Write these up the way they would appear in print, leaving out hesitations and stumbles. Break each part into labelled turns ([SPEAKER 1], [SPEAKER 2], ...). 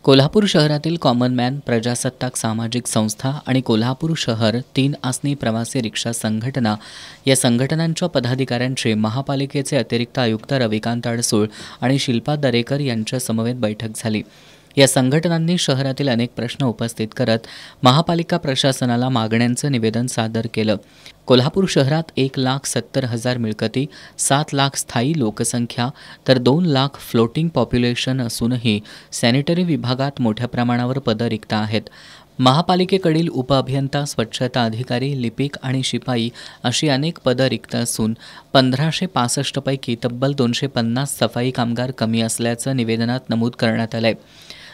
[SPEAKER 1] कोल्हापूर शहरातील common man, प्रजासत्ताक सामाजिक संस्था आणि कोल्हापूर शहर 3 आसनी प्रवासी रिक्षा संघटना या संघटनांच्या पदाधिकाऱ्यांची महापालिकेचे अतिरिक्त आयुक्त रविकांत अडसूळ आणि शिल्पा दरेकर यांच्या समवेत बैठक झाली। या संघटनांनी शहरातील अनेक प्रश्न उपस्थित करत महापालिका प्रशासनाला मागण्यांचं निवेदन सादर केलं। कोल्हापूर शहरात 1,70,000 मिळकती, 7 लाख स्थायी लोकसंख्या तर 2 लाख फ्लोटिंग पॉप्युलेशन असूनही सॅनिटरी विभागात मोठ्या प्रमाणावर पदं रिक्त आहेत। महापालिकेकडील उपअभियंता, स्वच्छता अधिकारी, लिपिक आणि शिपाई अशी अनेक पदं रिक्त असून 1565 पैकी तब्बल 250 सफाई कामगार कमी असल्याचं निवेदनात नमूद करण्यात आलंय।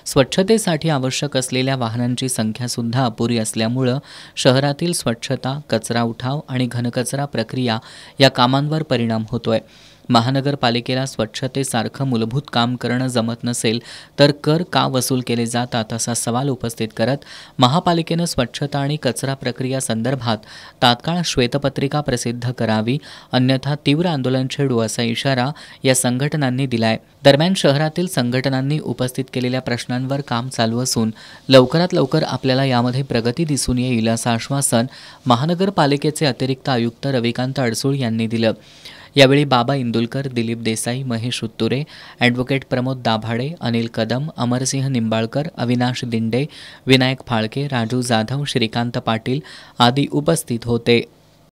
[SPEAKER 1] स्वच्छतेसाठी आवश्यक असलेल्या वाहनांची संख्यासुद्धा अपुरी असल्यामुळं शहरातील स्वच्छता, कचरा उठाव आणि घनकचरा प्रक्रिया या कामांवर परिणाम होतोय। महानगरपालिकेला स्वच्छतेसारखं मूलभूत काम करणं जमत नसेल तर कर का वसूल केले जातात असा सवाल उपस्थित करत महापालिकेनं स्वच्छता आणि कचरा प्रक्रिया संदर्भात तात्काळ श्वेतपत्रिका प्रसिद्ध करावी, अन्यथा तीव्र आंदोलन छेडू असा इशारा या संघटनांनी दिलाय। दरम्यान शहरातील संघटनांनी उपस्थित केलेल्या प्रश्नांवर काम चालू असून लवकरात लवकर आपल्याला यामध्ये प्रगती दिसून येईल असं आश्वासन महानगरपालिकेचे अतिरिक्त आयुक्त रविकांत अडसूळ यांनी दिलं। यावेळी बाबा इंदुलकर, दिलीप देसाई, महेश उत्तुरे, ॲडव्होकेट प्रमोद दाभाडे, अनिल कदम, अमरसिंह निंबाळकर, अविनाश दिंडे, विनायक फाळके, राजू जाधव, श्रीकांत पाटील आदी उपस्थित होते।